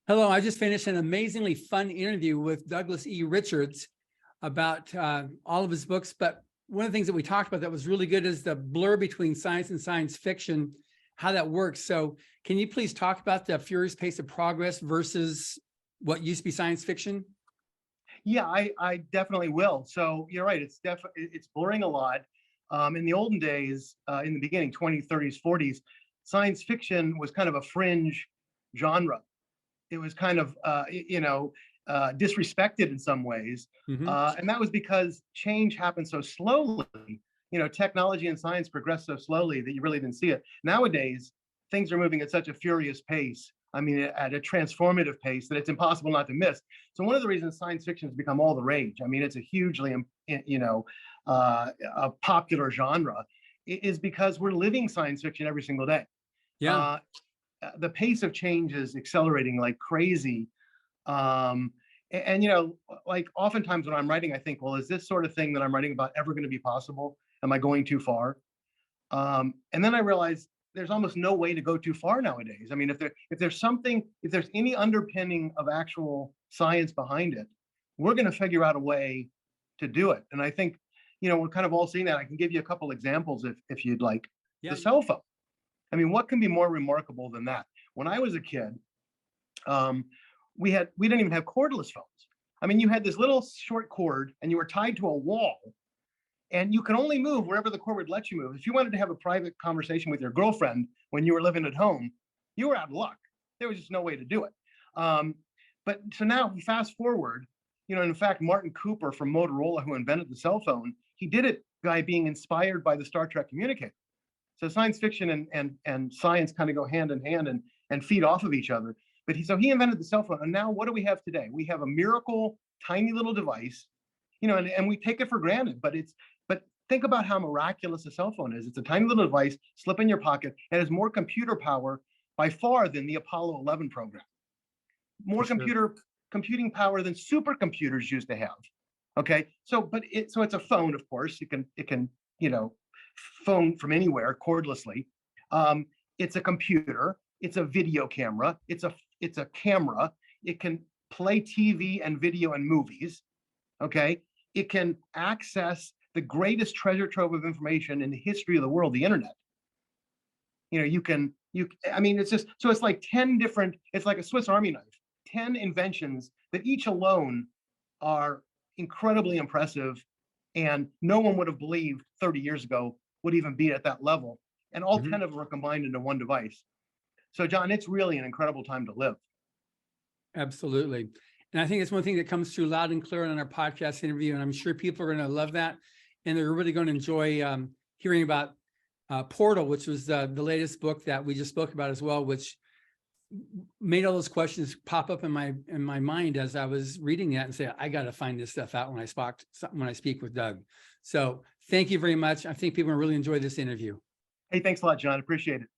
Hello, I just finished an amazingly fun interview with Douglas E. Richards about all of his books. But one of the things that we talked about that was really good is the blur between science and science fiction, how that works. So can you please talk about the furious pace of progress versus what used to be science fiction? Yeah, I definitely will. So you're right. It's blurring a lot. In the olden days, in the beginning, 20s, 30s, 40s, science fiction was kind of a fringe genre. It was kind of disrespected in some ways, and that was because change happened so slowly. Technology and science progressed so slowly that you really didn't see it. Nowadays, things are moving at such a furious pace. I mean, at a transformative pace that it's impossible not to miss. So one of the reasons science fiction has become all the rage, I mean, it's a hugely, a popular genre, is because we're living science fiction every single day. Yeah. The pace of change is accelerating like crazy. Like oftentimes when I'm writing, I think, well, is this sort of thing that I'm writing about ever going to be possible? Am I going too far? And then I realized there's almost no way to go too far nowadays. I mean, if there's any underpinning of actual science behind it, we're going to figure out a way to do it. And I think, we're kind of all seeing that. I can give you a couple examples if you'd like. Yeah. The cell phone. I mean, what can be more remarkable than that? When I was a kid, we didn't even have cordless phones. I mean, you had this little short cord and you were tied to a wall and you could only move wherever the cord would let you move. If you wanted to have a private conversation with your girlfriend when you were living at home, you were out of luck. There was just no way to do it. But so now fast forward, in fact, Martin Cooper from Motorola, who invented the cell phone, he did it by being inspired by the Star Trek communicator. So science fiction and science kind of go hand in hand and feed off of each other. But he invented the cell phone. And now what do we have today? We have a miracle, tiny little device, and we take it for granted. But think about how miraculous a cell phone is. It's a tiny little device, slip in your pocket, and has more computer power by far than the Apollo 11 program. More computing power than supercomputers used to have. Okay, so it's a phone, of course. It can phone from anywhere cordlessly. It's a computer. It's a video camera. It's a camera. It can play TV and video and movies. Okay, it can access the greatest treasure trove of information in the history of the world, the internet. It's like 10 different, it's like a Swiss Army knife, 10 inventions that each alone are incredibly impressive. And no one would have believed 30 years ago would even be at that level. And all 10 of them are combined into one device. So John, it's really an incredible time to live. Absolutely. And I think it's one thing that comes through loud and clear on our podcast interview. And I'm sure people are going to love that. And they're really going to enjoy hearing about Portal, which was the latest book that we just spoke about as well, which made all those questions pop up in my mind as I was reading that and say, I got to find this stuff out when I speak with Doug. So thank you very much. I think people will really enjoy this interview. Hey, thanks a lot, John. Appreciate it.